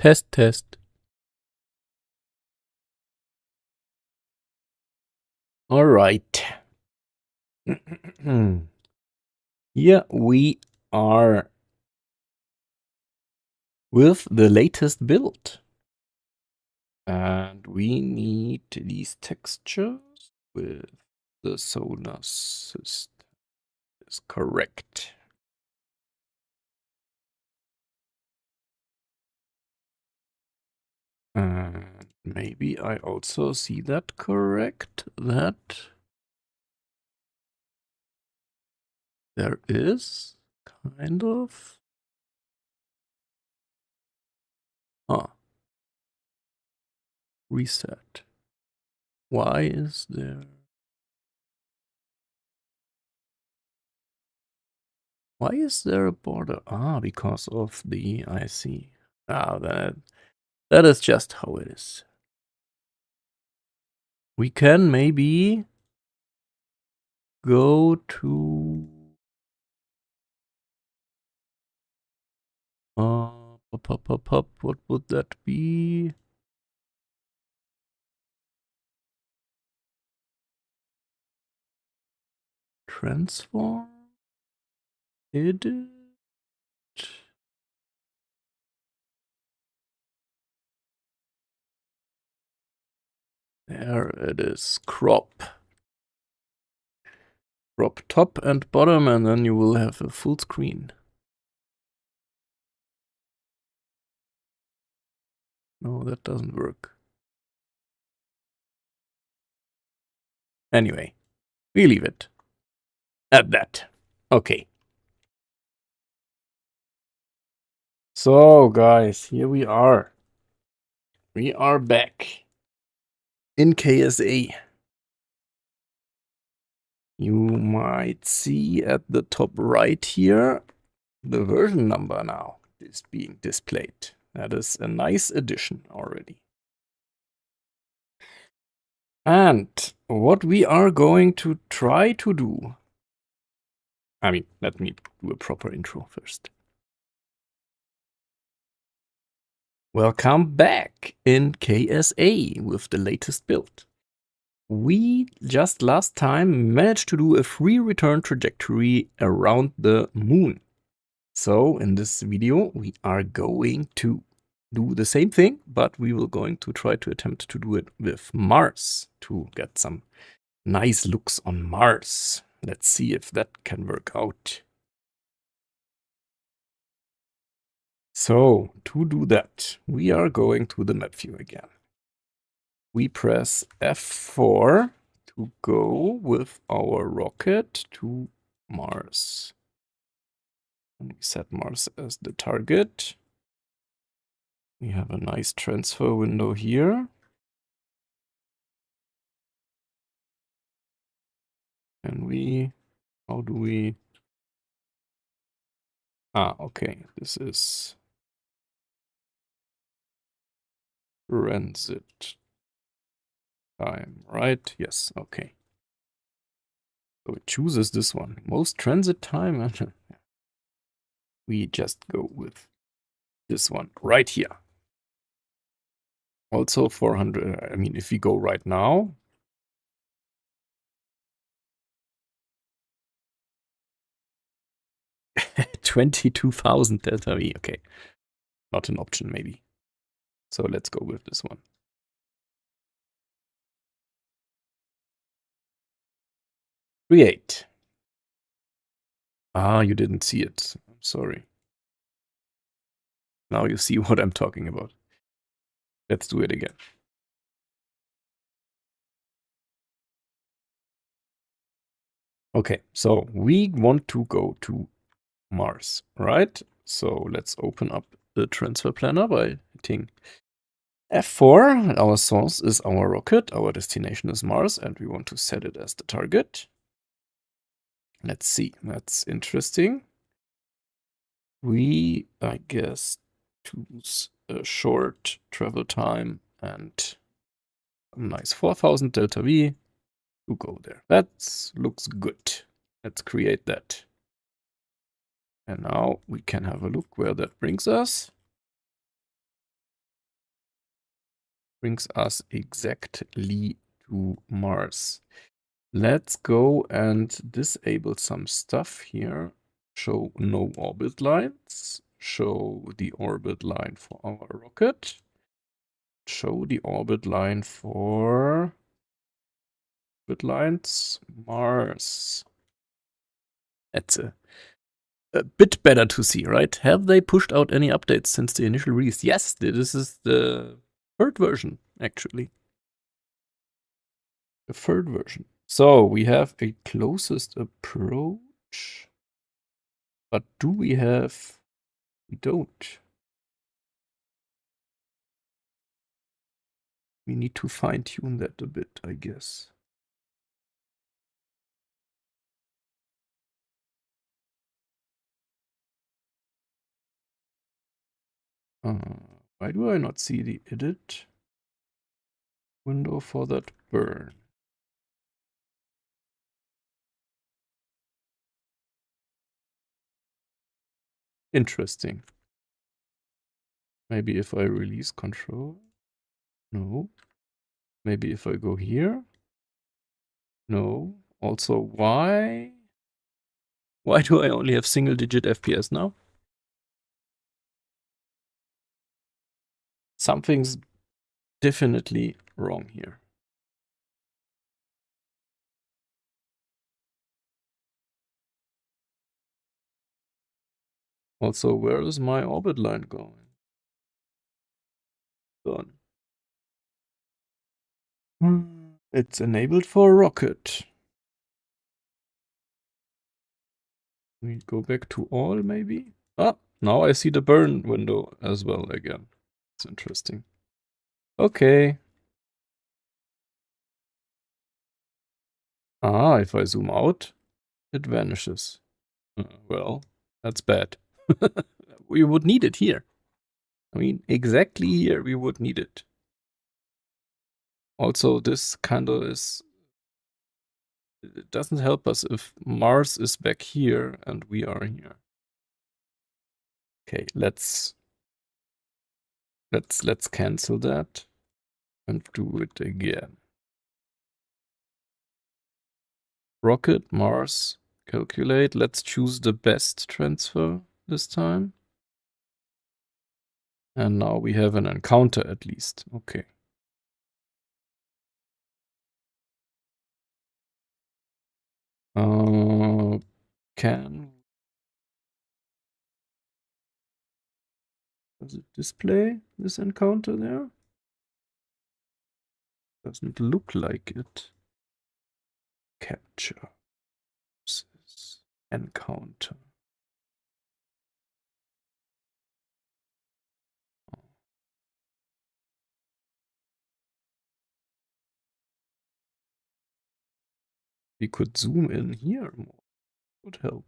Test, test. All right. Here we are with the latest build. And we need these textures with the solar system. Is correct. And maybe I also see that correct, that there is kind of... Reset. Why is there... Why is there a border? Because of the... I see. That is just how it is. We can maybe go to... What would that be? Transform? Edit? There it is. Crop. Crop top and bottom, and then you will have a full screen. No, that doesn't work. Anyway, we leave it at that. Okay. So, guys, here we are. We are back in KSA. You might see at the top right here the version number now is being displayed. That is a nice addition already. And what we are going to try to do... I mean, let me do a proper intro first. Welcome back in KSA with the latest build. We just last time managed to do a free return trajectory around the moon. So in this video, we are going to do the same thing, but we will going to try to attempt to do it with Mars to get some nice looks on Mars. Let's see if that can work out. So to do that, we are going to the map view again. We press F4 to go with our rocket to Mars. And we set Mars as the target. We have a nice transfer window here. And how do we... okay, this is transit time, right? Yes, okay. So it chooses this one. Most transit time. We just go with this one right here. Also 400, I mean, if we go right now, $22,000 delta V. Okay, not an option maybe. So let's go with this one. Create. You didn't see it. I'm sorry. Now you see what I'm talking about. Let's do it again. Okay, so we want to go to Mars, right? So let's open up the transfer planner by hitting F4. Our source is our rocket, our destination is Mars, and we want to set it as the target. Let's see, that's interesting. We, I guess, choose a short travel time and a nice 4,000 delta V to go there. That looks good. Let's create that. And now we can have a look where that brings us. brings us exactly to Mars. Let's go and disable some stuff here. Show no orbit lines. Show the orbit line for our rocket. Show the orbit line for orbit lines Mars. That's a bit better to see, right? Have they pushed out any updates since the initial release? Yes, this is the third version, actually. The third version. So we have a closest approach. But do we have... We don't. We need to fine-tune that a bit, I guess. Why do I not see the edit window for that burn? Interesting. Maybe if I release control? No. Maybe if I go here? No. Also, why? Why do I only have single-digit FPS now? Something's definitely wrong here. Also, where is my orbit line going? Gone. It's enabled for rocket. We go back to all, maybe? Ah, now I see the burn window as well again. It's interesting. Okay. Ah, if I zoom out, it vanishes. Well, that's bad. We would need it here. I mean, exactly here we would need it. Also, this kind of is... It doesn't help us if Mars is back here and we are here. Okay, let's cancel that and do it again. Rocket, Mars, calculate. Let's choose the best transfer this time. And now we have an encounter at least. Okay. Does it display this encounter there? Doesn't look like it. Capture. Encounter. We could zoom in here more. Would help.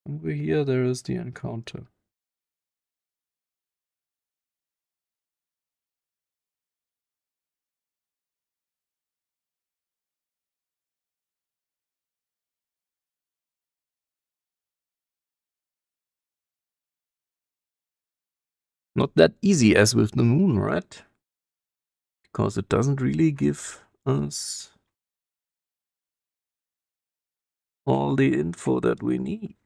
Over here there is the encounter. Not that easy as with the moon, right? Because it doesn't really give us all the info that we need,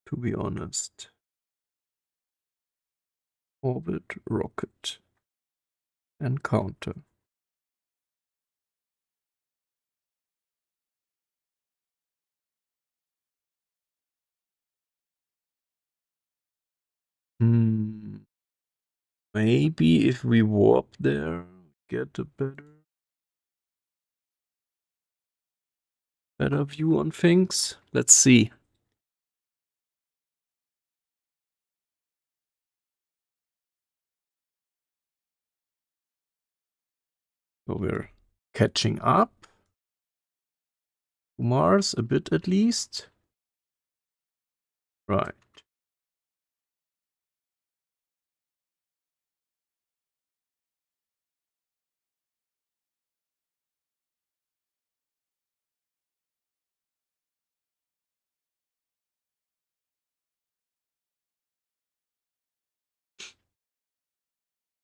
to be honest. Orbit, rocket, encounter. Maybe if we warp there, get a better view on things. Let's see. So we're catching up. Mars, a bit at least. Right.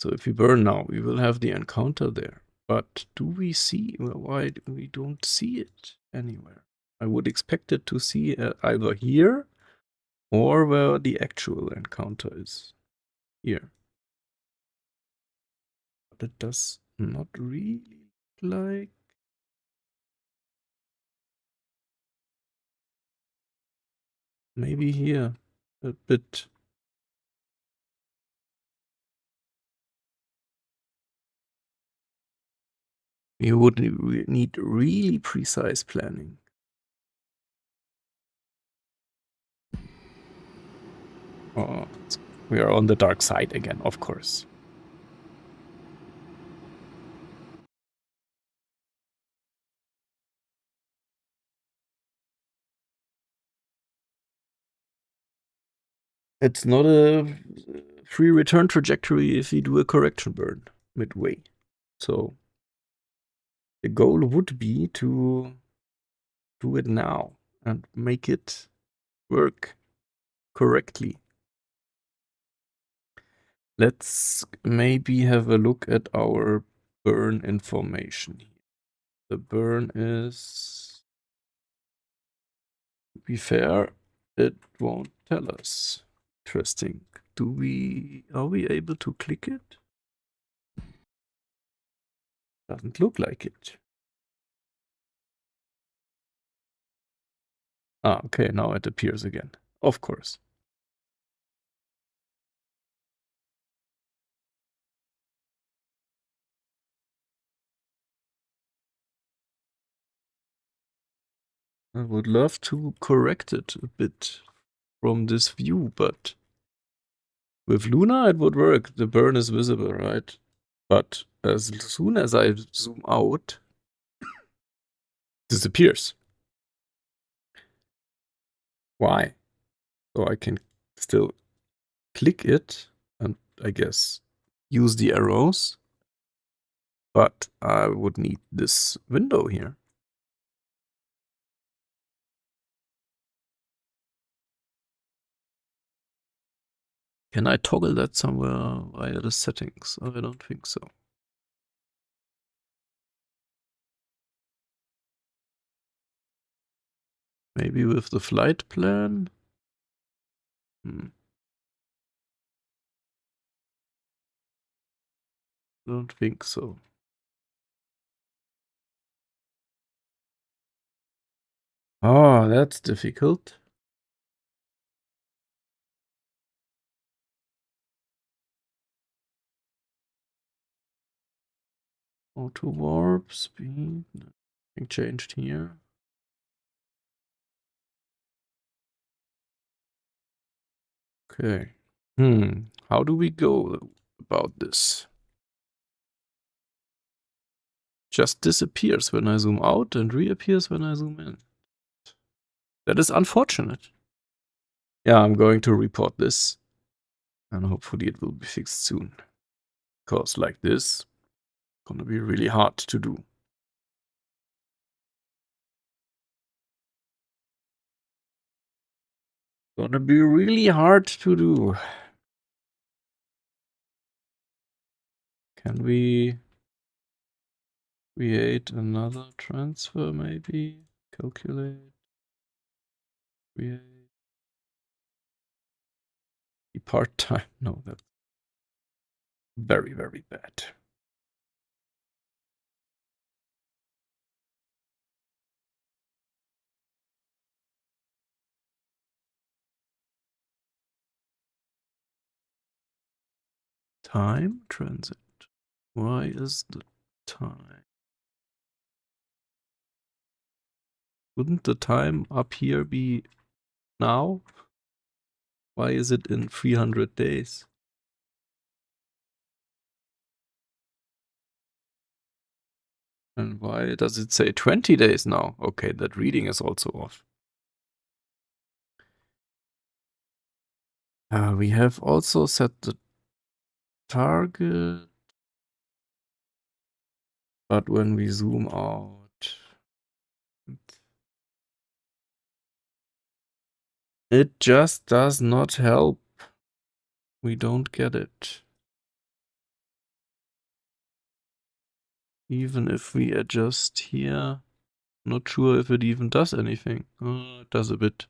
So if we burn now, we will have the encounter there. But do we see, why we don't see it anywhere? I would expect it to see either here or where the actual encounter is. Here. But it does not really look like. Maybe here a bit. You would need really precise planning. Oh, we are on the dark side again, of course. It's not a free return trajectory if you do a correction burn midway. So the goal would be to do it now and make it work correctly. Let's maybe have a look at our burn information. The burn is, to be fair, it won't tell us. Interesting. Are we able to click it? Doesn't look like it. Ah, okay, now it appears again. Of course. I would love to correct it a bit from this view, but with Luna it would work. The burn is visible, right? But as soon as I zoom out, it disappears. Why? So I can still click it and I guess use the arrows, but I would need this window here. Can I toggle that somewhere via the settings? I don't think so. Maybe with the flight plan? Don't think so. Oh, that's difficult. Auto warp speed. Nothing changed here. Okay. How do we go about this? Just disappears when I zoom out and reappears when I zoom in. That is unfortunate. Yeah, I'm going to report this. And hopefully it will be fixed soon. Because like this, gonna be really hard to do. Gonna be really hard to do. Can we create another transfer maybe? Calculate. Create. Part-time. No, that's very, very bad. Time transit. Why is the time? Wouldn't the time up here be now? Why is it in 300 days? And why does it say 20 days now? Okay, that reading is also off. We have also set the target, but when we zoom out, it just does not help. We don't get it. Even if we adjust here, not sure if it even does anything. It does a bit.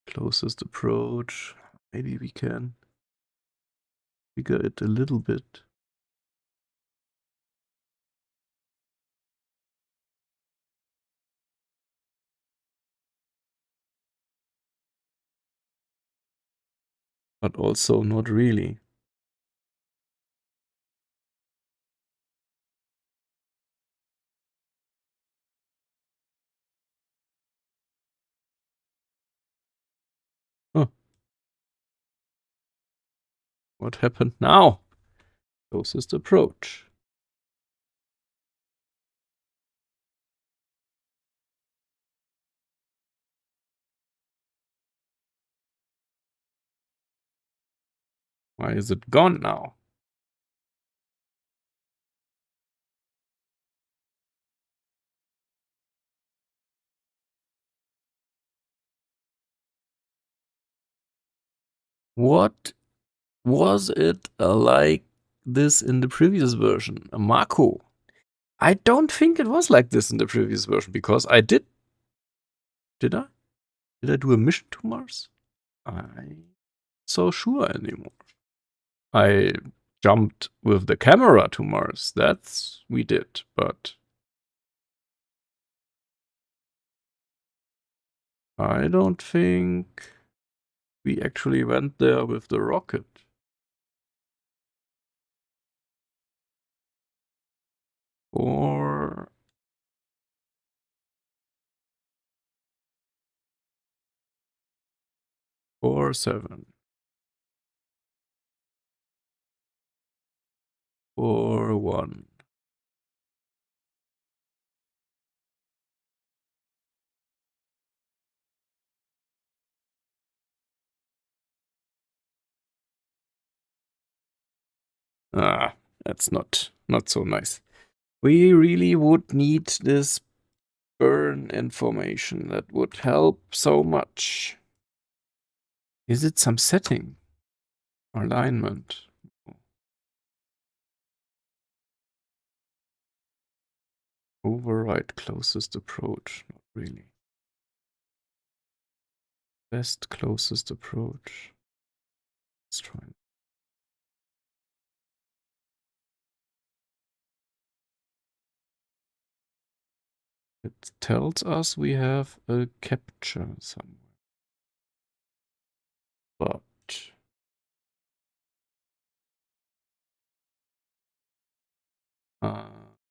Closest approach. Maybe we can figure it a little bit. But also not really. Huh. What happened now? Closest approach. Why is it gone now? What was it like this in the previous version? Marco. I don't think it was like this in the previous version because I did. Did I? Did I do a mission to Mars? I'm so sure anymore. I jumped with the camera to Mars. That's we did, but I don't think we actually went there with the rocket. Or 4-7. Or 1. That's not so nice. We really would need this burn information. That would help so much. Is it some setting? Alignment. Override closest approach. Not really. Best closest approach. Let's try. It tells us we have a capture somewhere. But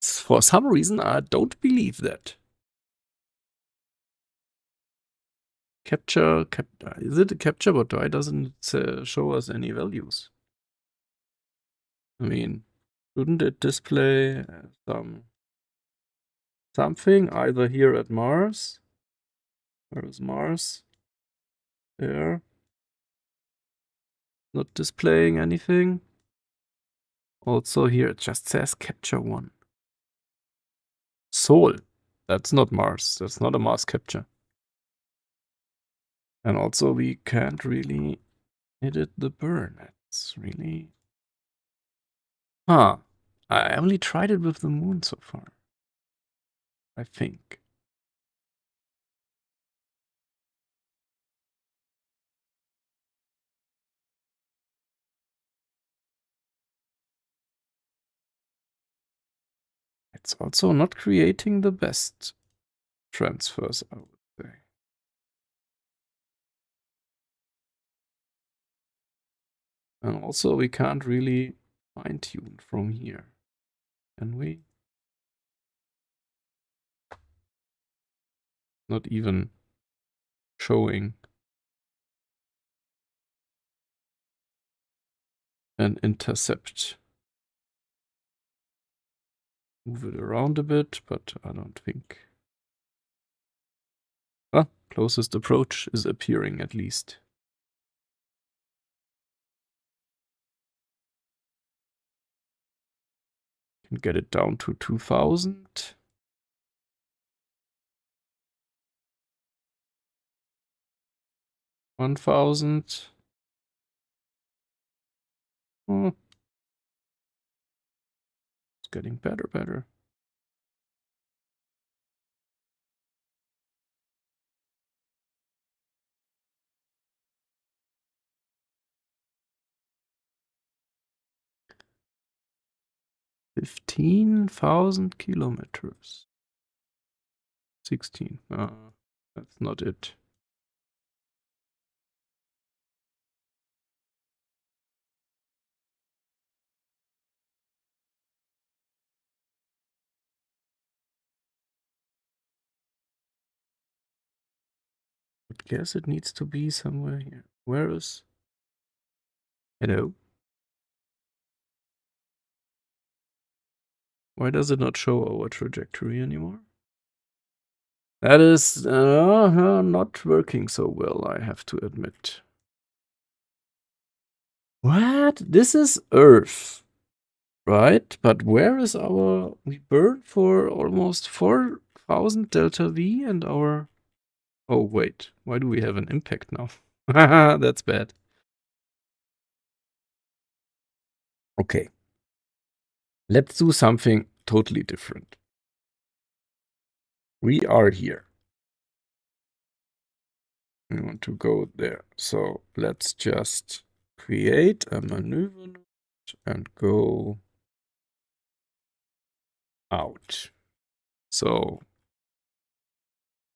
for some reason, I don't believe that. Capture, is it a capture? But why doesn't it show us any values? I mean, shouldn't it display something either here at Mars? Where is Mars? There. Not displaying anything. Also here it just says capture 1. Sol. That's not Mars. That's not a Mars capture. And also we can't really edit the burn. It's really... Huh. I only tried it with the moon so far. I think. It's also not creating the best transfers, I would say. And also we can't really fine-tune from here. Can we? Not even showing an intercept. Move it around a bit, but I don't think. Ah, closest approach is appearing at least. Can get it down to 2000. 1,000. Oh, it's getting better. $15,000 kilometers. 16. That's not it. I guess it needs to be somewhere here. Where is... Hello? Why does it not show our trajectory anymore? That is not working so well, I have to admit. What? This is Earth, right? But where is our... We burned for almost 4,000 delta V and our... Oh, wait. Why do we have an impact now? That's bad. Okay. Let's do something totally different. We are here. We want to go there. So let's just create a maneuver node and go out. So,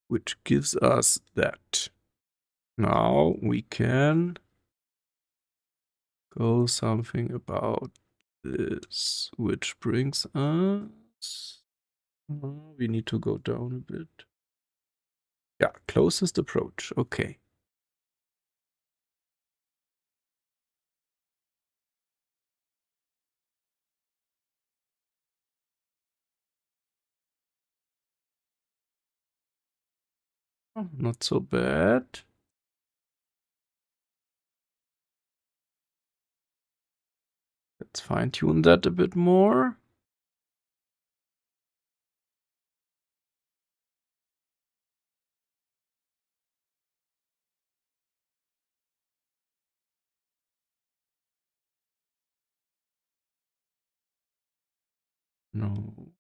which gives us that. Now we can go something about this, which brings us... we need to go down a bit. Yeah, closest approach. Okay. Oh, not so bad. Let's fine-tune that a bit more. No.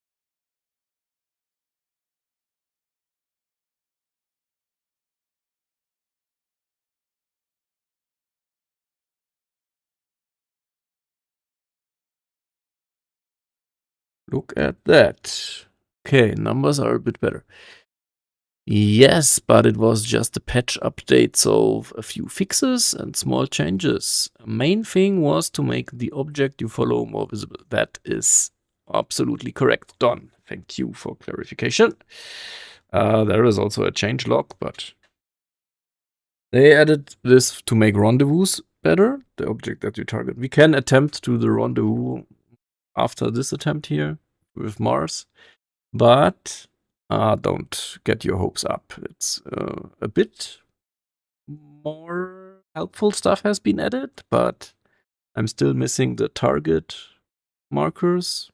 Look at that. Okay, numbers are a bit better. Yes, but it was just a patch update, so a few fixes and small changes. Main thing was to make the object you follow more visible. That is absolutely correct. Done. Thank you for clarification. There is also a change log, but they added this to make rendezvous better, the object that you target. We can attempt to the rendezvous after this attempt here with Mars, but don't get your hopes up. It's a bit more helpful stuff has been added, but I'm still missing the target markers,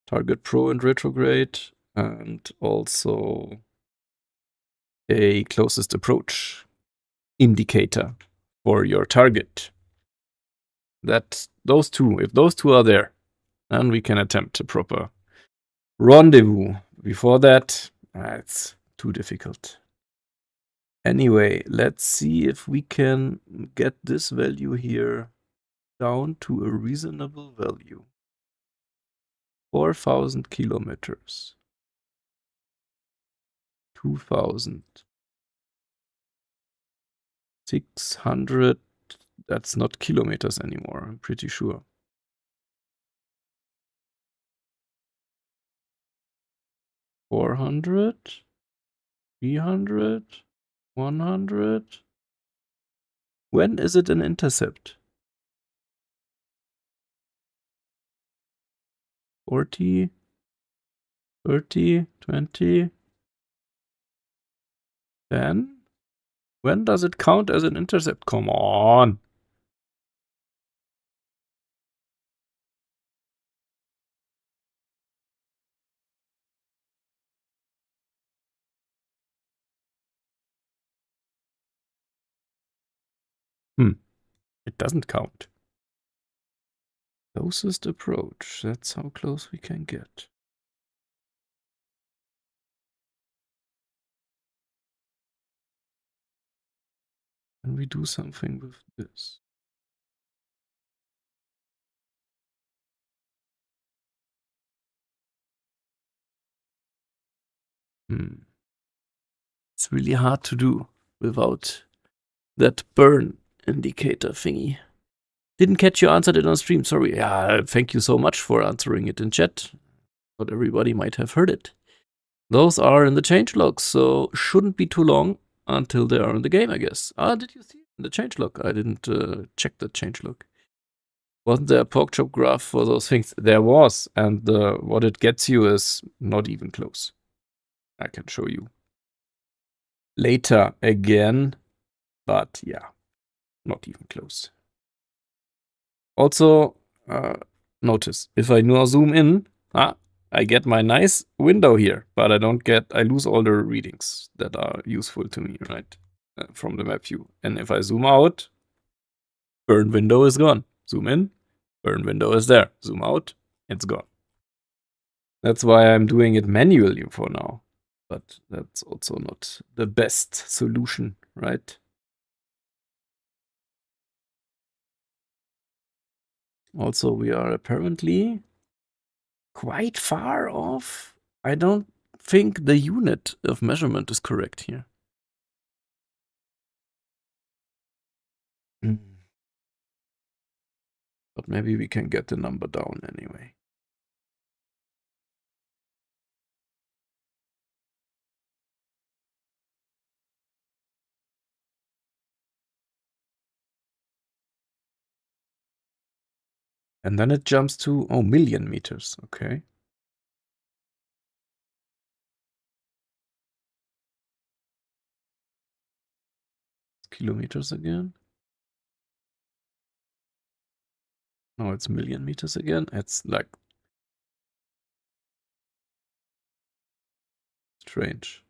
target pro and retrograde, and also a closest approach indicator for your target. That those two, if those two are there, then we can attempt a proper rendezvous. Before that, it's too difficult. Anyway, let's see if we can get this value here down to a reasonable value. 4,000 kilometers. 2,000. 600. That's not kilometers anymore, I'm pretty sure. 400. 300. 100. When is it an intercept? 40. 30. 20. 10. When does it count as an intercept? Come on. It doesn't count. Closest approach. That's how close we can get. Can we do something with this? It's really hard to do without that burn indicator thingy. Didn't catch you answered it on stream. Sorry. Yeah, thank you so much for answering it in chat. Not everybody might have heard it. Those are in the changelog, so shouldn't be too long until they are in the game, I guess. Did you see it in the changelog? I didn't check the changelog. Wasn't there a pork chop graph for those things? There was, and what it gets you is not even close. I can show you later again, but yeah, not even close. Also, notice, if I now zoom in, I get my nice window here, but I lose all the readings that are useful to me, right, from the map view. And if I zoom out, burn window is gone. Zoom in, burn window is there. Zoom out, it's gone. That's why I'm doing it manually for now. But that's also not the best solution, right? Also, we are apparently quite far off. I don't think the unit of measurement is correct here. But maybe we can get the number down anyway. And then it jumps to, million meters. Okay. Kilometers again. No, it's million meters again. It's like strange.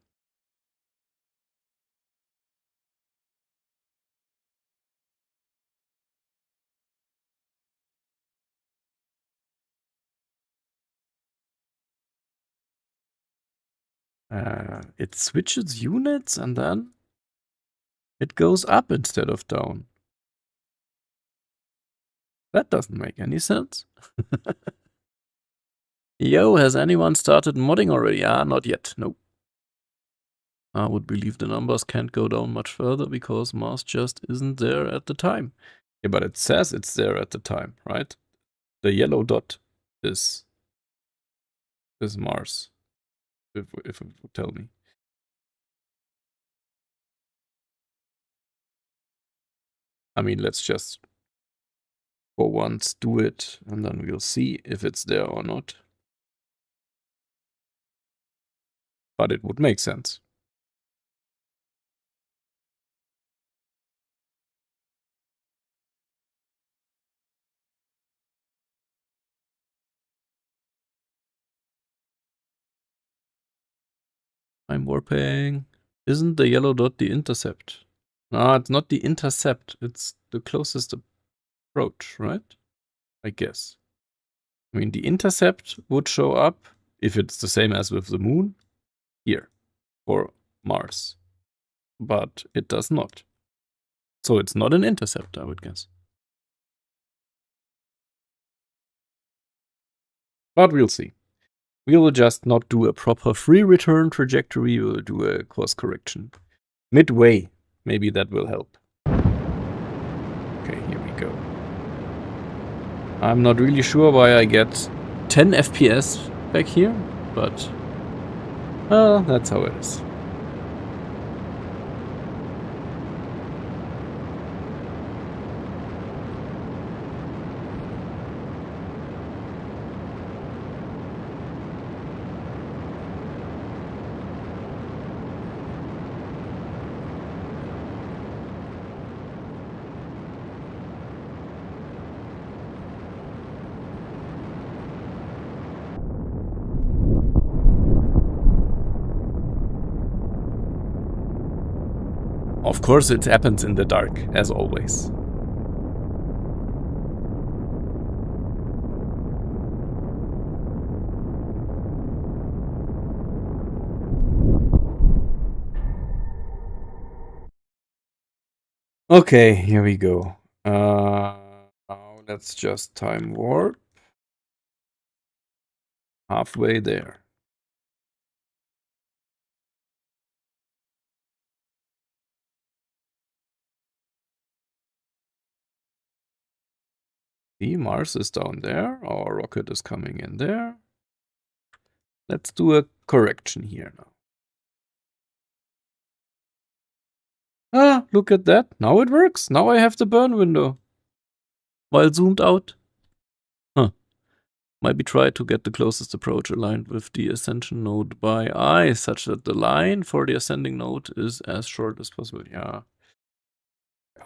It switches units and then it goes up instead of down. That doesn't make any sense. Yo, has anyone started modding already? Not yet. Nope. I would believe the numbers can't go down much further because Mars just isn't there at the time. Yeah, but it says it's there at the time, right? The yellow dot is Mars, if it would tell me. I mean, let's just for once do it, and then we'll see if it's there or not. But it would make sense. I'm warping. Isn't the yellow dot the intercept? No, it's not the intercept. It's the closest approach, right? I guess. I mean, the intercept would show up, if it's the same as with the moon, here, for Mars. But it does not. So it's not an intercept, I would guess. But we'll see. We will just not do a proper free return trajectory, we'll do a course correction. Midway, maybe that will help. Okay, here we go. I'm not really sure why I get 10 FPS back here, but that's how it is. of course it happens in the dark, as always. Okay, here we go. Now let's just time warp. Halfway there. See, Mars is down there. Our rocket is coming in there. Let's do a correction here now. Ah, look at that. Now it works. Now I have the burn window. While zoomed out. Huh. Maybe try to get the closest approach aligned with the ascension node by I, such that the line for the ascending node is as short as possible. Yeah.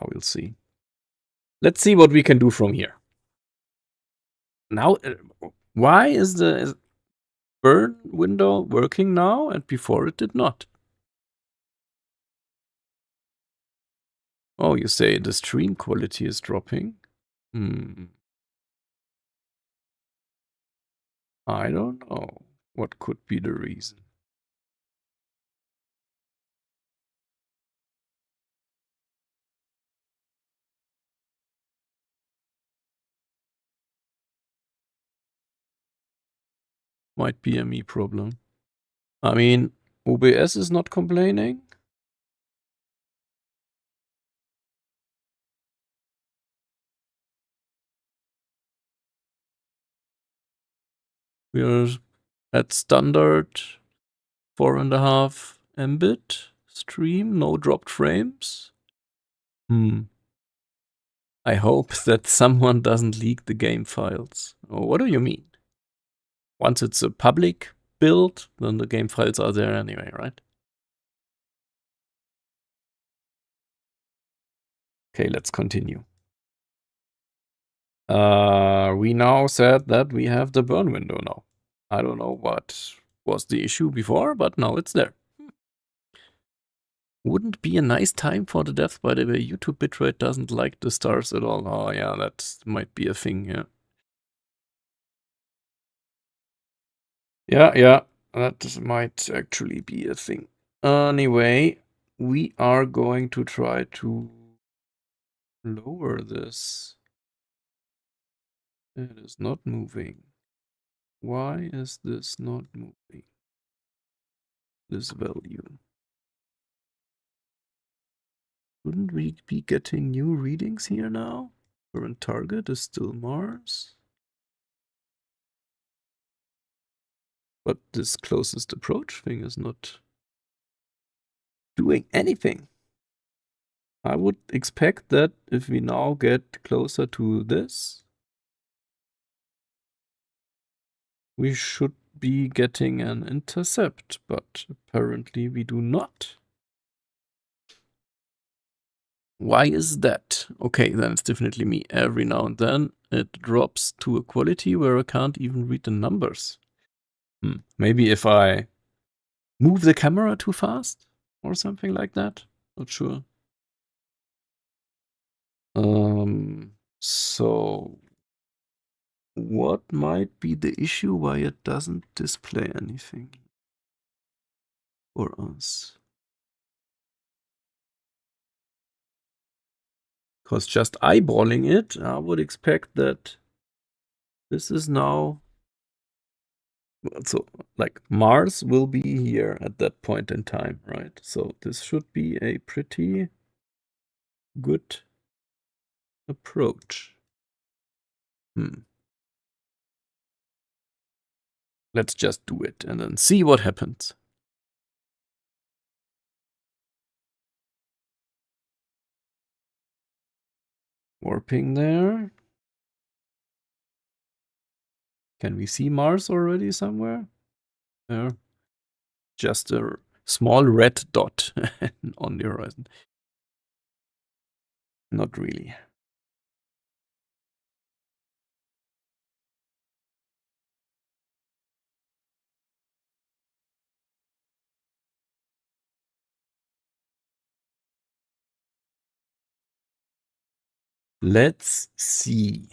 We'll see. Let's see what we can do from here. Now, why is the burn window working now and before it did not? Oh, you say the stream quality is dropping? I don't know. What could be the reason? Might be a me problem. I mean, OBS is not complaining. We're at standard 4.5 Mbit stream, no dropped frames. I hope that someone doesn't leak the game files. Oh, what do you mean? Once it's a public build, then the game files are there anyway, right? Okay, let's continue. We now said that we have the burn window now. I don't know what was the issue before, but now it's there. Wouldn't be a nice time for the death, by the way. YouTube bitrate doesn't like the stars at all. Oh yeah, that might be a thing, yeah. Yeah, that might actually be a thing. Anyway, we are going to try to lower this. It is not moving. Why is this not moving? This value. Wouldn't we be getting new readings here now? Current target is still Mars. But this closest approach thing is not doing anything. I would expect that if we now get closer to this, we should be getting an intercept, but apparently we do not. Why is that? Okay, then it's definitely me. Every now and then it drops to a quality where I can't even read the numbers. Maybe if I move the camera too fast or something like that. Not sure. So what might be the issue why it doesn't display anything for us? Because just eyeballing it, I would expect that this is now, so like Mars will be here at that point in time, right? So this should be a pretty good approach. Let's just do it and then see what happens. Warping there. Can we see Mars already somewhere? There. Just a small red dot on the horizon. Not really. Let's see.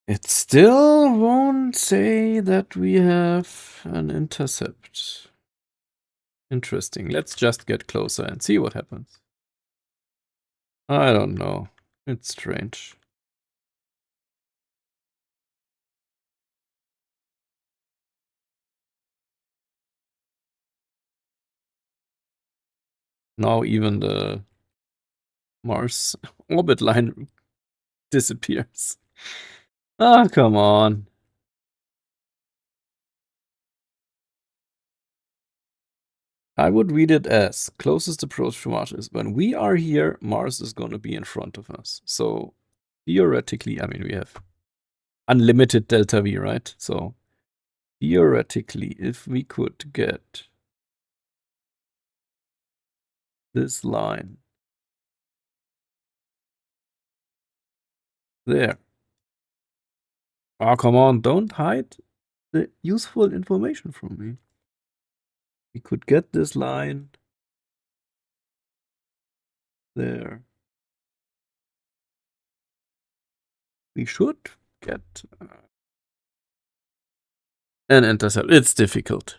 It still won't say that we have an intercept. Interesting. Let's just get closer and see what happens. I don't know. It's strange. Now even the Mars orbit line disappears. Ah, come on. I would read it as closest approach to Mars is when we are here, Mars is going to be in front of us. So theoretically, I mean, we have unlimited delta V, right? So theoretically, if we could get this line there. Oh, come on, don't hide the useful information from me. We could get this line there. We should get an intercept. It's difficult.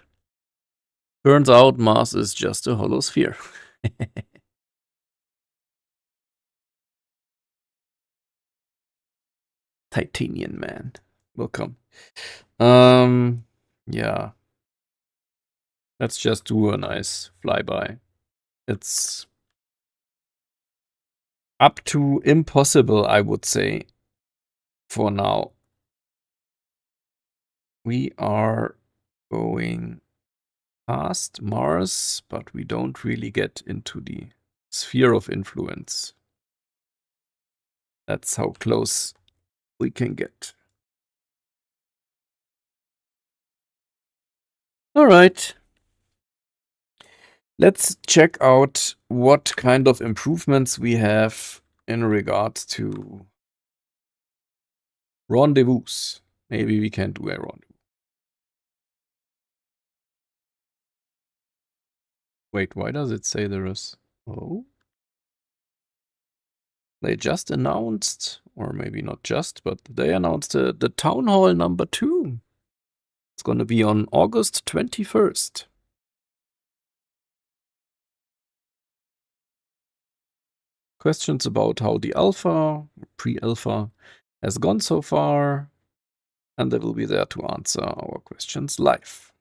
Turns out Mars is just a hollow sphere. Titanian man. Welcome. Yeah. Let's just do a nice flyby. It's up to impossible, I would say, for now. We are going past Mars, but we don't really get into the sphere of influence. That's how close we can get. All right. Let's check out what kind of improvements we have in regards to rendezvous. Maybe we can do a rendezvous. Wait, why does it say there is? Oh. They just announced, or maybe not just, but they announced the Town Hall number 2. It's going to be on August 21st. Questions about how the alpha, pre-alpha, has gone so far, and they will be there to answer our questions live.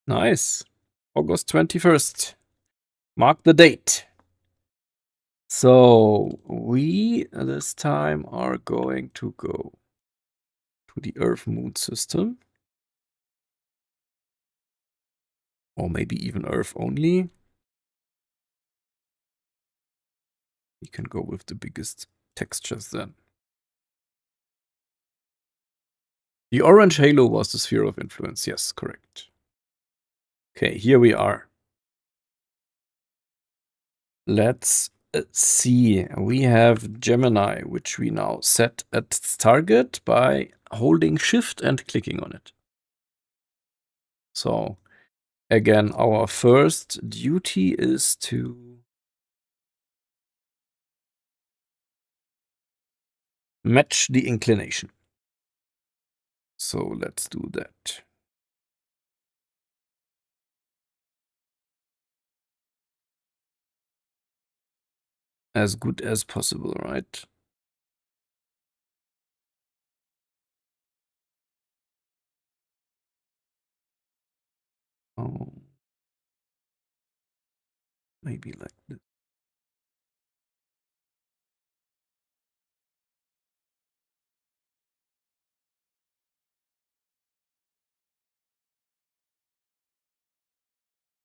Nice. August 21st. Mark the date. So we this time are going to go to the Earth-Moon system. Or maybe even Earth only. We can go with the biggest textures then. The orange halo was the sphere of influence. Yes, correct. Okay, here we are. Let's see. We have Gemini, which we now set at its target by holding Shift and clicking on it. So again, our first duty is to match the inclination. So let's do that. As good as possible, right? maybe like this.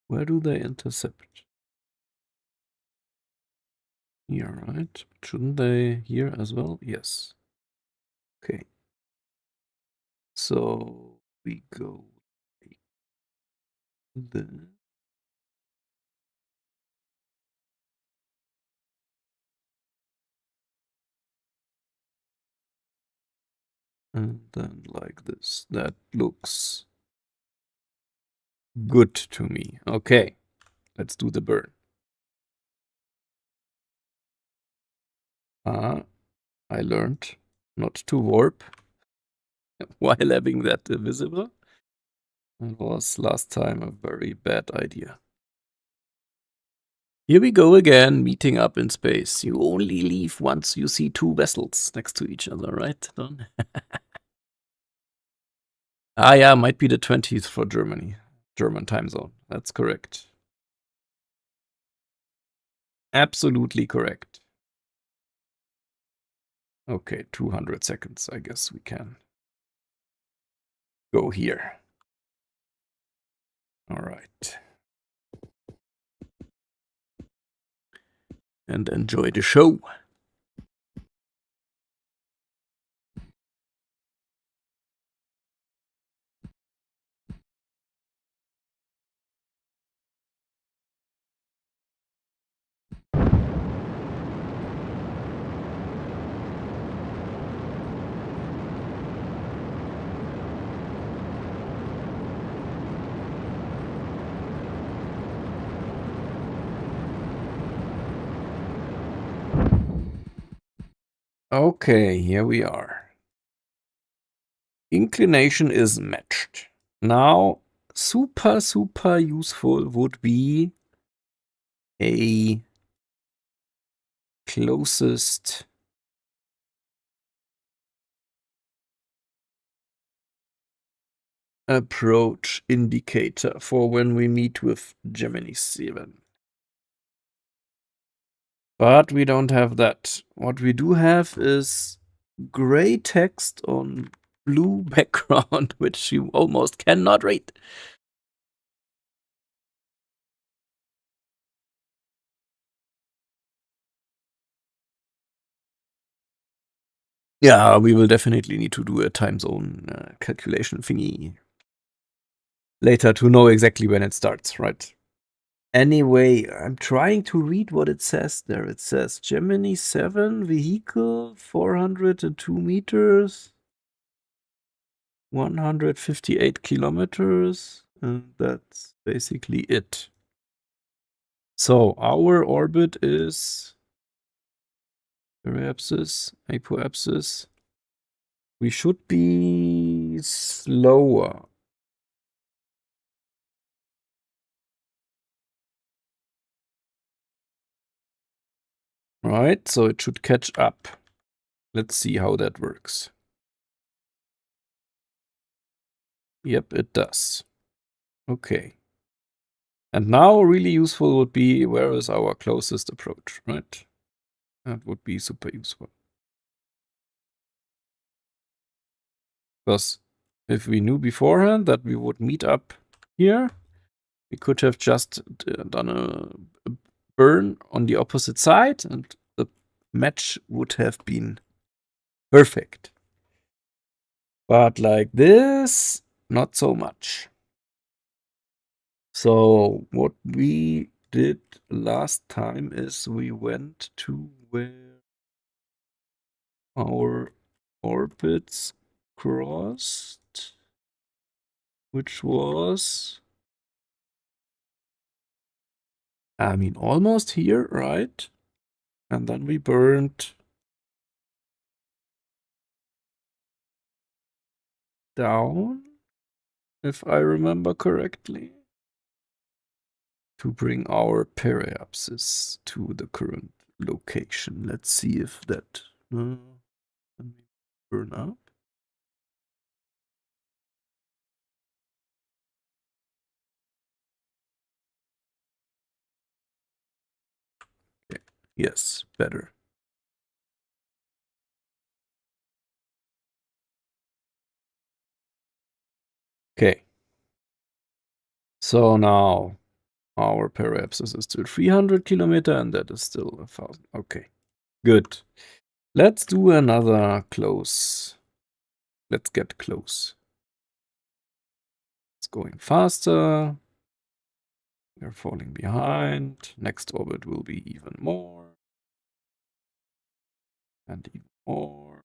Where do they intercept? Here, right? Shouldn't they here as well? Yes. Okay. So we go like this. And then like this. That looks good to me. Okay, let's do the burn. I learned not to warp while having that visible. It was last time a very bad idea. Here we go again, meeting up in space. You only leave once you see two vessels next to each other, right, Don? Ah, yeah, might be the 20th for Germany. German time zone. That's correct. Absolutely correct. Okay, 200 seconds. I guess we can go here. All right. And enjoy the show. Okay, here we are. Inclination is matched. Now, super useful would be a closest approach indicator for when we meet with Gemini 7. But we don't have that. What we do have is gray text on blue background, which you almost cannot read. Yeah, we will definitely need to do a time zone calculation thingy later to know exactly when it starts, right? Anyway, I'm trying to read what it says there. It says Gemini 7 vehicle, 402 meters, 158 kilometers, and that's basically it. So our orbit is periapsis, apoapsis. We should be slower. Right, so it should catch up. Let's see how that works. Yep, it does. Okay. And now really useful would be, where is our closest approach, right? That would be super useful. Because if we knew beforehand that we would meet up here, we could have just done a burn on the opposite side and the match would have been perfect. But like this, not so much. So what we did last time is we went to where our orbits crossed, which was, I mean, almost here, right? And then we burned down, if I remember correctly, to bring our periapsis to the current location. Let's see if that let me burn up. Yes, better. Okay. So now our periapsis is still 300 kilometer and that is still 1,000. Okay, good. Let's do another close. Let's get close. It's going faster. We're falling behind. Next orbit will be even more. And even more.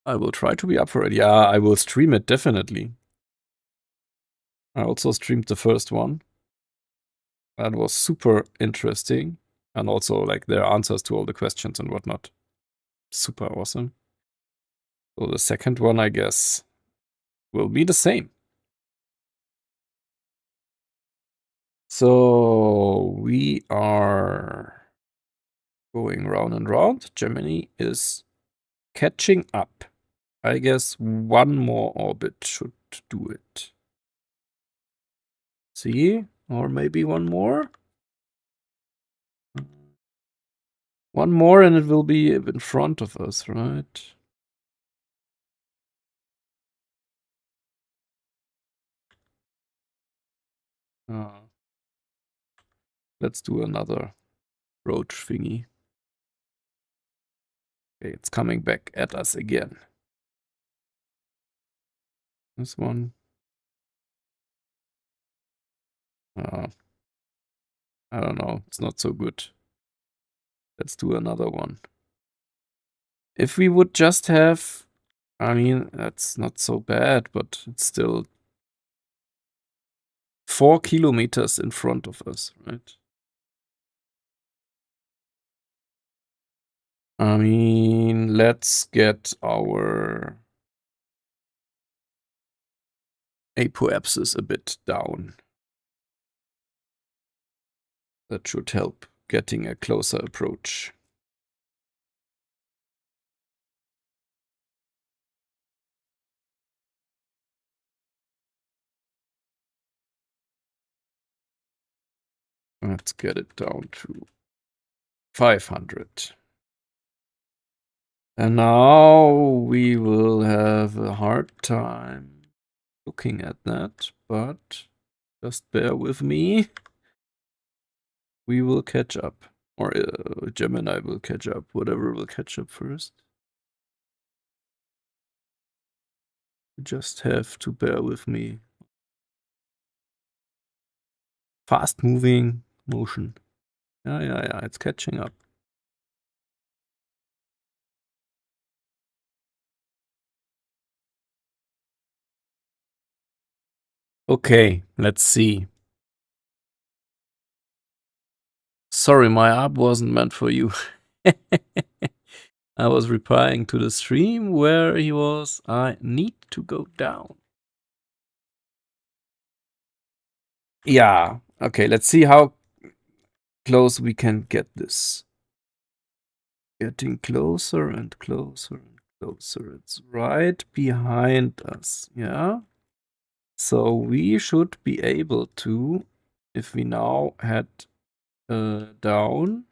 I will try to be up for it. Yeah, I will stream it, definitely. I also streamed the first one. That was super interesting. And also, like, their answers to all the questions and whatnot. Super awesome. So the second one, I guess, will be the same. So we are going round and round. Gemini is catching up. I guess one more orbit should do it. See? Or maybe one more? One more and it will be in front of us, right? Let's do another roach thingy. Okay, it's coming back at us again. This one. I don't know. It's not so good. Let's do another one. If we would just have... I mean, that's not so bad, but it's still 4 kilometers in front of us, right? I mean, let's get our apoapsis a bit down. That should help getting a closer approach. Let's get it down to 500. And now we will have a hard time looking at that, but just bear with me. We will catch up. Or Gemini will catch up. Whatever will catch up first. You just have to bear with me. Fast moving motion. Yeah, it's catching up. Okay, let's see. Sorry, my app wasn't meant for you. I was replying to the stream where he was. I need to go down. Yeah, okay, let's see how close we can get this. Getting closer and closer and closer. It's right behind us, yeah? So we should be able to, if we now head down.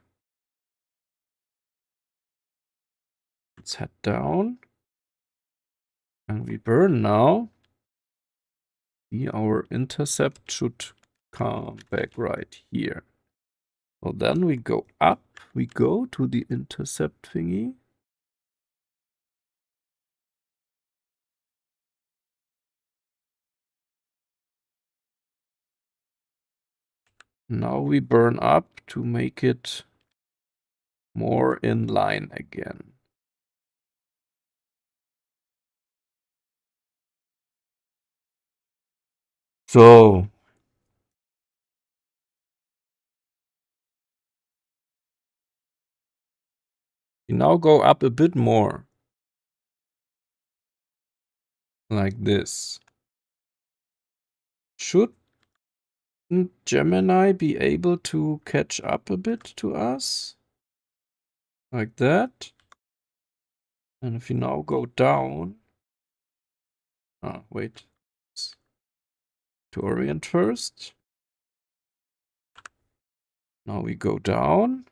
Let's head down. And we burn now. See, our intercept should come back right here. So then we go up. We go to the intercept thingy. Now we burn up to make it more in line again. So we now go up a bit more. Like this. Should Gemini be able to catch up a bit to us? Like that. And if you now go down... wait. To orient first. Now we go down.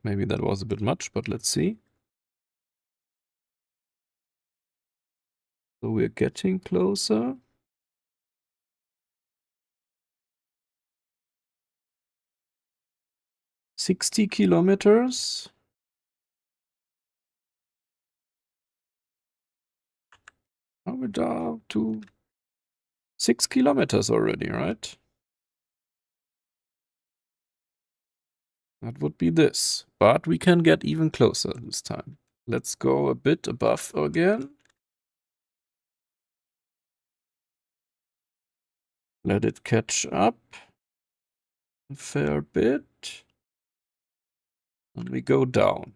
Maybe that was a bit much, but let's see. So we're getting closer. 60 kilometers. Now we're down to 6 kilometers already, right? That would be this. But we can get even closer this time. Let's go a bit above again. Let it catch up a fair bit. And we go down.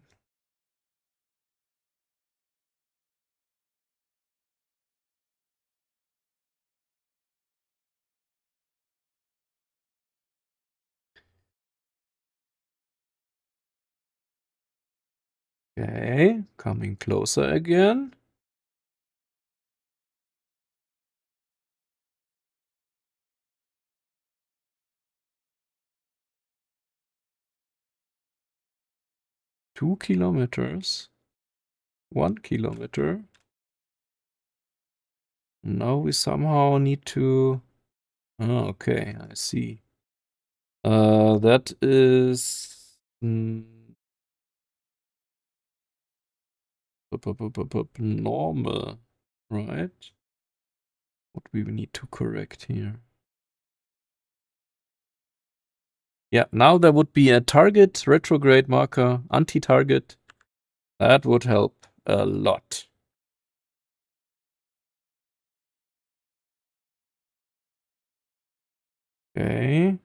Okay, coming closer again. Two kilometers. 1 kilometer. Now we somehow need to... Oh, okay, I see. That is... normal, right? What we need to correct here. Yeah, now there would be a target retrograde marker, anti-target. That would help a lot. Okay,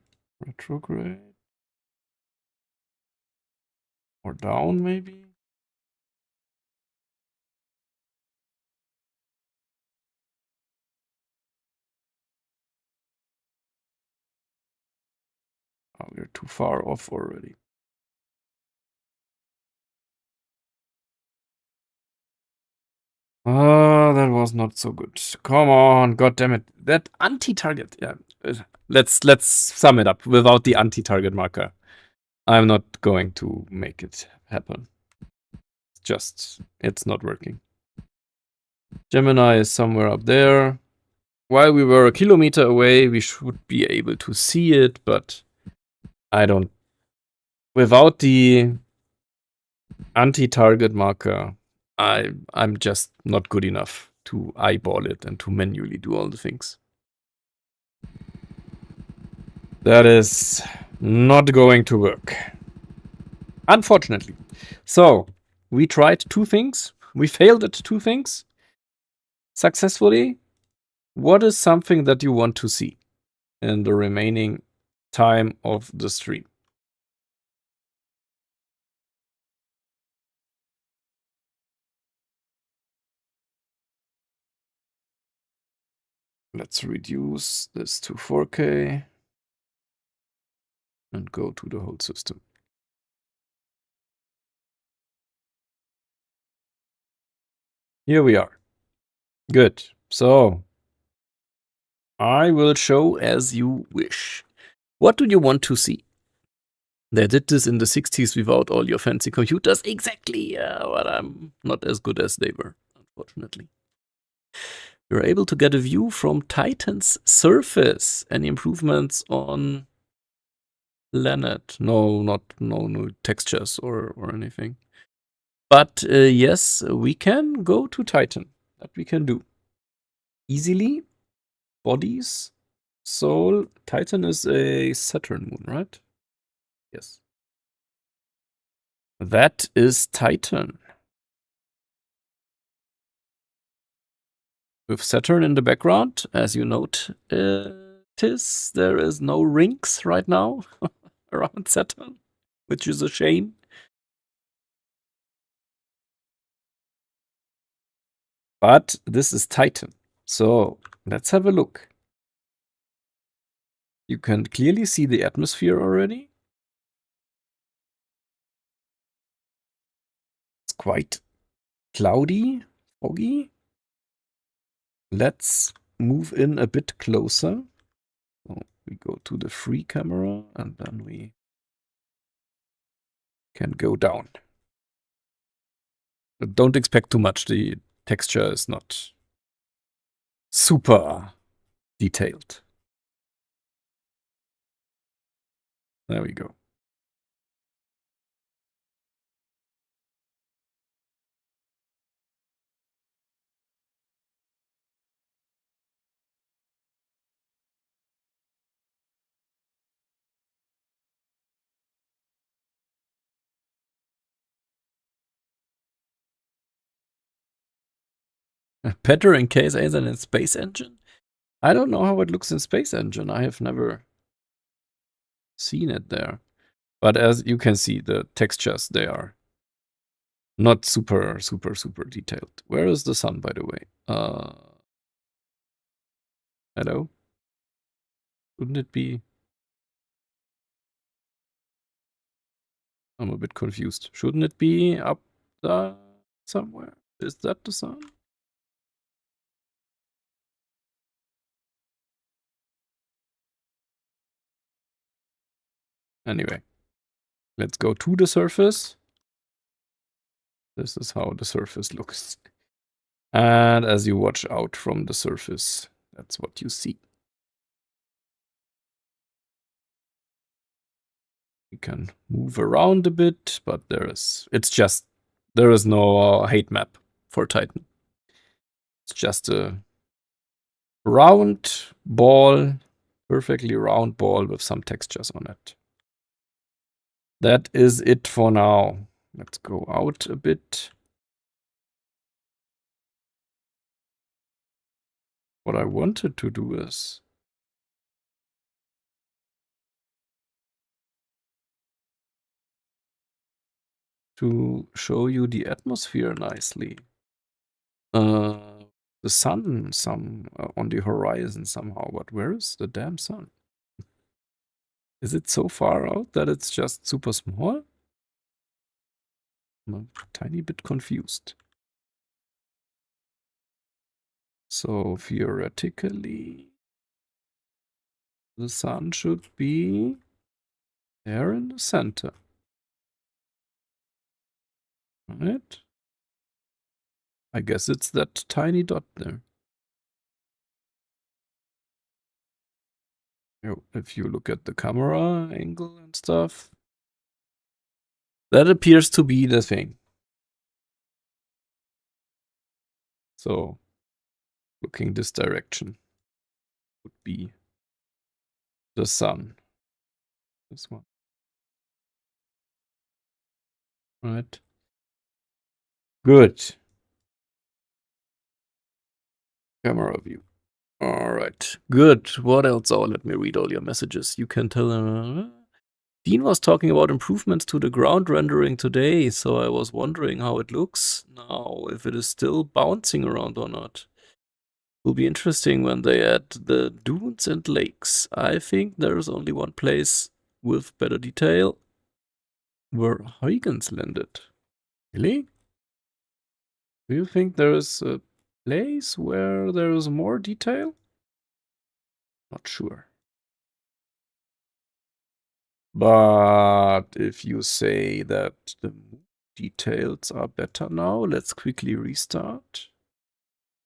retrograde. Or down, maybe? Oh, we're too far off already. Oh, that was not so good. Come on, god damn it. That anti-target. Yeah. Let's sum it up without the anti-target marker. I'm not going to make it happen. It's not working. Gemini is somewhere up there. While we were a kilometer away, we should be able to see it, but I don't. Without the anti-target marker, I'm just not good enough to eyeball it and to manually do all the things. That is not going to work. Unfortunately. So, we tried 2 things. We failed at 2 things successfully. What is something that you want to see in the remaining time of the stream? Let's reduce this to 4K and go to the whole system. Here we are. Good. So, I will show as you wish. What do you want to see? They did this in the 60s without all your fancy computers. Exactly, but I'm not as good as they were, unfortunately. You're able to get a view from Titan's surface. Any improvements on planet? No, no textures or anything. But yes, we can go to Titan. That we can do. Easily. Bodies. Soul. Titan is a Saturn moon, right? Yes. That is Titan. With Saturn in the background, as you note, there is no rings right now around Saturn, which is a shame. But this is Titan. So let's have a look. You can clearly see the atmosphere already. It's quite cloudy, foggy. Let's move in a bit closer. So we go to the free camera and then we can go down. But don't expect too much. The texture is not super detailed. There we go. Better in KSA than in Space Engine? I don't know how it looks in Space Engine. I have never seen it there. But as you can see, the textures, they are not super detailed. Where is the sun, by the way? Hello? Wouldn't it be? I'm a bit confused. Shouldn't it be up there somewhere? Is that the sun? Anyway, let's go to the surface. This is how the surface looks. And as you watch out from the surface, that's what you see. We can move around a bit, but there is no height map for Titan. It's just a round ball, perfectly round ball with some textures on it. That is it for now. Let's go out a bit. What I wanted to do is to show you the atmosphere nicely. The sun on the horizon somehow, but where is the damn sun? Is it so far out that it's just super small? I'm a tiny bit confused. So theoretically, the sun should be there in the center. Right? I guess it's that tiny dot there. If you look at the camera angle and stuff, that appears to be the thing. So, looking this direction would be the sun. This one. Right. Good. Camera view. All right. Good. What else? Oh, let me read all your messages. You can tell them. Dean was talking about improvements to the ground rendering today, so I was wondering how it looks now, if it is still bouncing around or not. Will be interesting when they add the dunes and lakes. I think there is only one place with better detail where Huygens landed. Really? Do you think there is a place where there is more detail? Not sure. But if you say that the details are better now, let's quickly restart.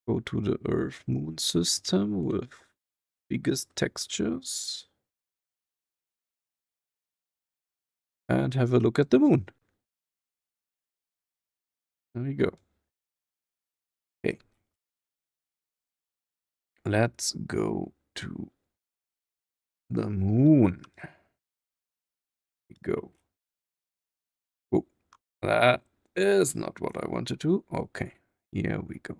Go to the Earth-Moon system with biggest textures. And have a look at the moon. There we go. Okay. Let's go to the moon. We go. Oh, that is not what I wanted to. Okay, here we go.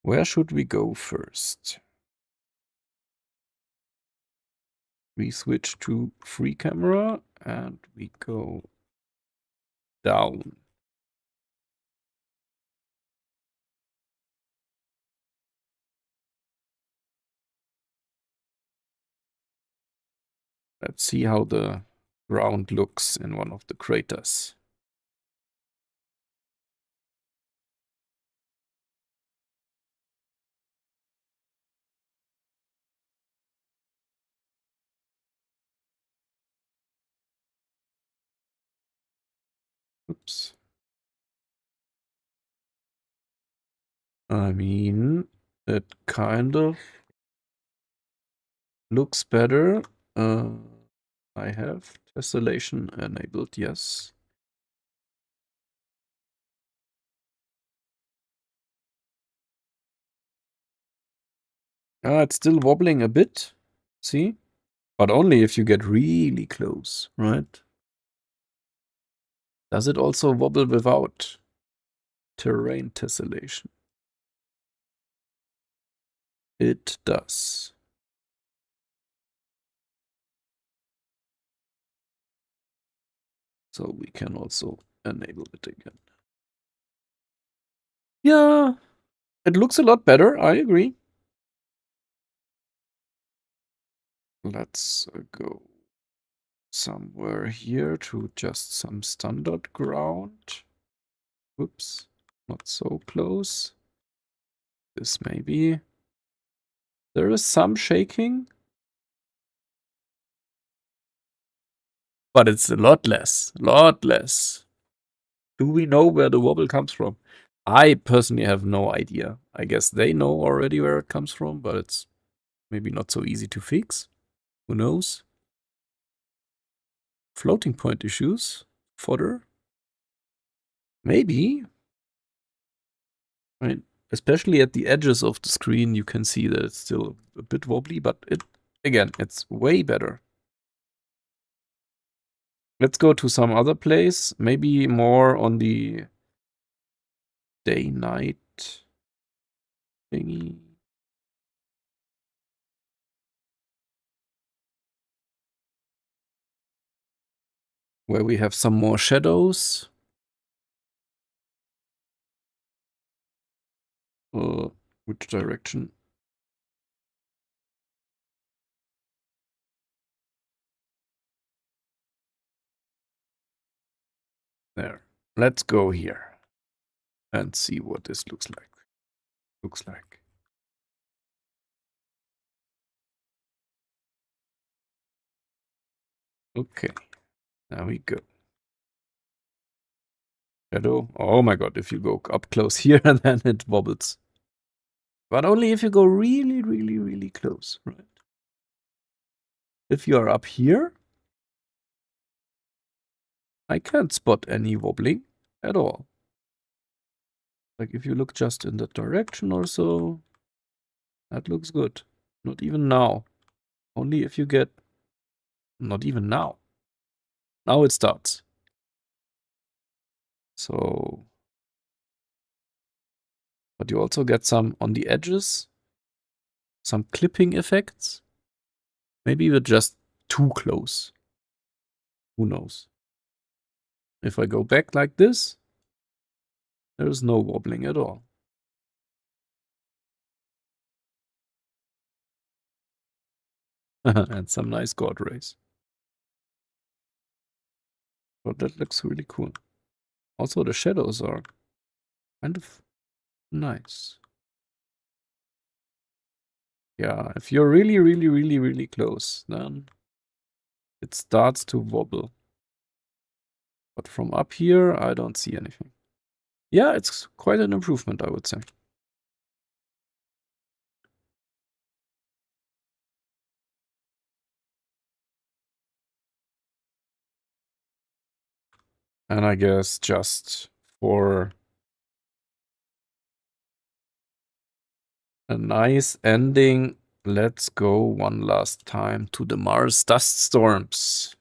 Where should we go first? We switch to free camera and we go down. Let's see how the ground looks in one of the craters. Oops. I mean, it kind of looks better. I have tessellation enabled, yes. It's still wobbling a bit, see? But only if you get really close, right? Does it also wobble without terrain tessellation? It does. So we can also enable it again. Yeah, it looks a lot better, I agree. Let's go somewhere here to just some standard ground. Whoops, not so close. This maybe. There is some shaking, but it's a lot less, lot less. Do we know where the wobble comes from? I personally have no idea. I guess they know already where it comes from, but it's maybe not so easy to fix. Who knows? Floating point issues? Fodder? Maybe. I mean, especially at the edges of the screen, you can see that it's still a bit wobbly, but again, it's way better. Let's go to some other place, maybe more on the day-night thingy. Where we have some more shadows. Which direction? There. Let's go here and see what this looks like. Okay, there we go. Shadow. Oh my god, if you go up close here, then it wobbles. But only if you go really, really, really close, right? If you are up here, I can't spot any wobbling at all. Like if you look just in that direction or so, that looks good. Not even now. Only if you get... Not even now. Now it starts. So... But you also get some on the edges. Some clipping effects. Maybe we're just too close. Who knows? If I go back like this, there is no wobbling at all. And some nice God rays. But that looks really cool. Also, the shadows are kind of nice. Yeah, if you're really, really, really, really close, then it starts to wobble. But from up here, I don't see anything. Yeah, it's quite an improvement, I would say. And I guess just for a nice ending, let's go one last time to the Mars dust storms.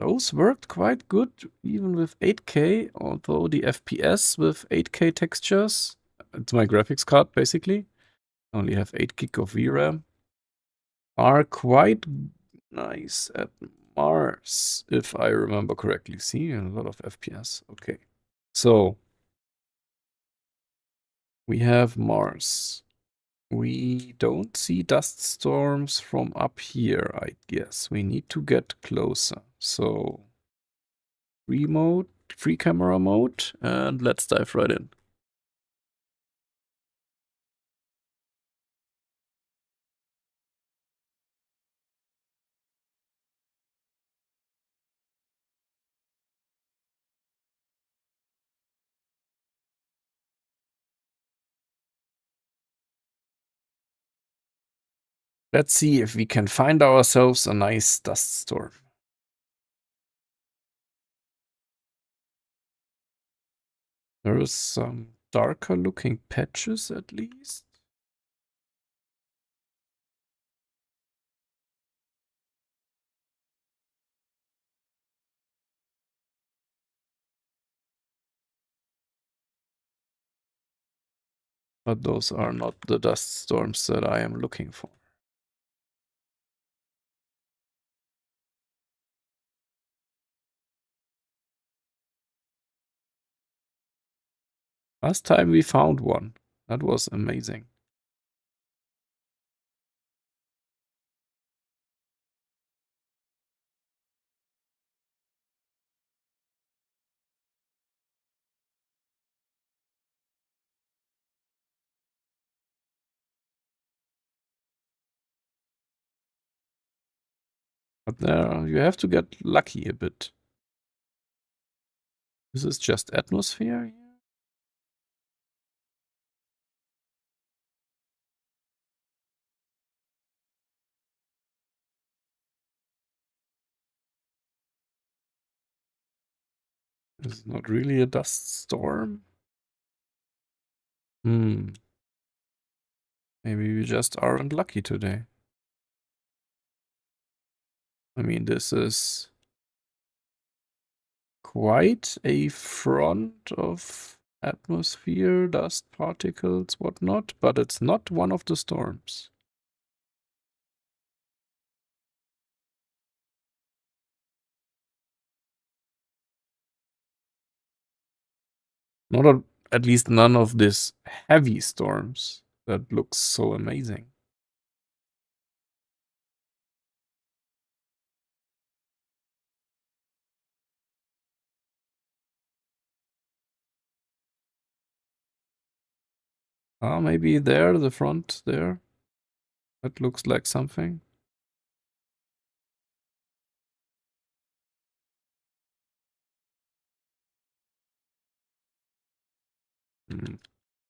Those worked quite good, even with 8K, although the FPS with 8K textures, it's my graphics card basically, I only have 8 gig of VRAM, are quite nice at Mars, if I remember correctly. See, a lot of FPS. Okay, so we have Mars. We don't see dust storms from up here, I guess. We need to get closer. So, free camera mode, and let's dive right in. Let's see if we can find ourselves a nice dust storm. There is some darker looking patches at least. But those are not the dust storms that I am looking for. Last time we found one. That was amazing. But there you have to get lucky a bit. This is just atmosphere here. This is not really a dust storm. Maybe we just aren't lucky today. I mean, this is quite a front of atmosphere, dust particles, whatnot, but it's not one of the storms. Not at least none of these heavy storms that looks so amazing. Maybe there, the front there. That looks like something.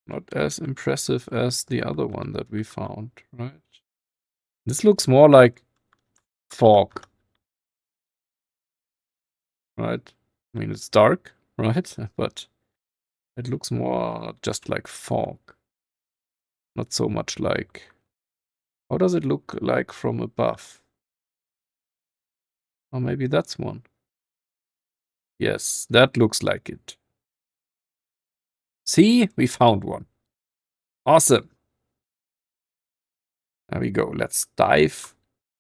Not as impressive as the other one that we found, right? This looks more like fog, right? I mean, it's dark, right? But it looks more just like fog. Not so much like... How does it look like from above? Or maybe that's one. Yes, that looks like it. See? We found one. Awesome. There we go. Let's dive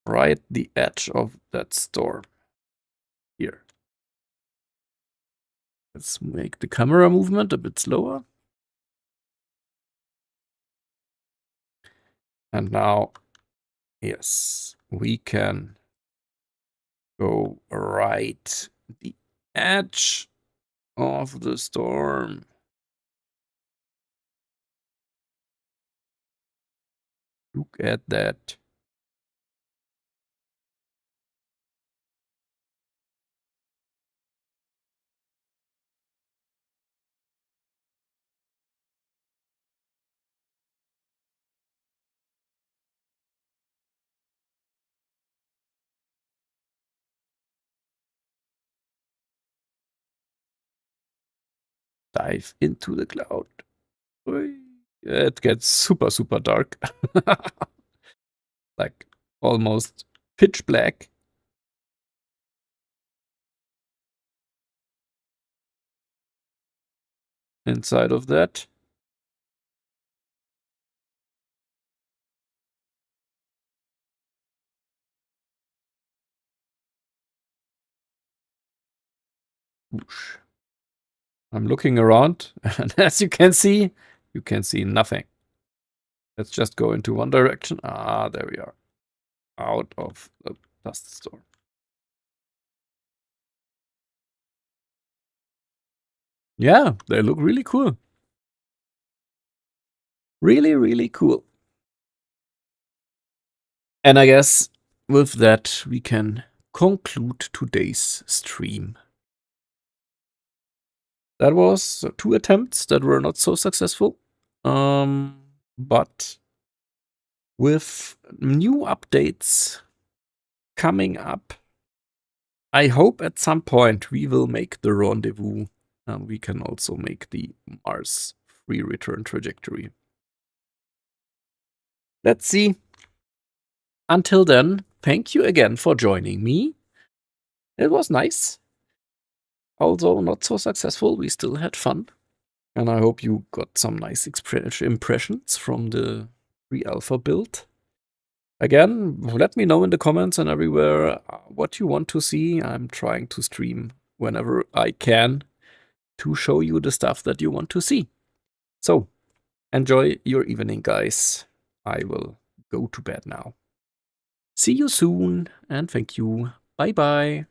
right the edge of that storm. Here. Let's make the camera movement a bit slower. And now, yes, we can go right the edge of the storm. Look at that. Dive into the cloud. It gets super, super dark. Like almost pitch black. Inside of that. Whoosh. I'm looking around, and as you can see nothing. Let's just go into one direction. There we are. Out of the dust storm. Yeah, they look really cool. Really, really cool. And I guess with that, we can conclude today's stream. That was 2 attempts that were not so successful. But with new updates coming up. I hope at some point we will make the rendezvous and we can also make the Mars free return trajectory. Let's see. Until then, thank you again for joining me. It was nice. Although not so successful, we still had fun. And I hope you got some nice impressions from the pre-alpha build. Again, let me know in the comments and everywhere what you want to see. I'm trying to stream whenever I can to show you the stuff that you want to see. So, enjoy your evening, guys. I will go to bed now. See you soon, and thank you. Bye-bye.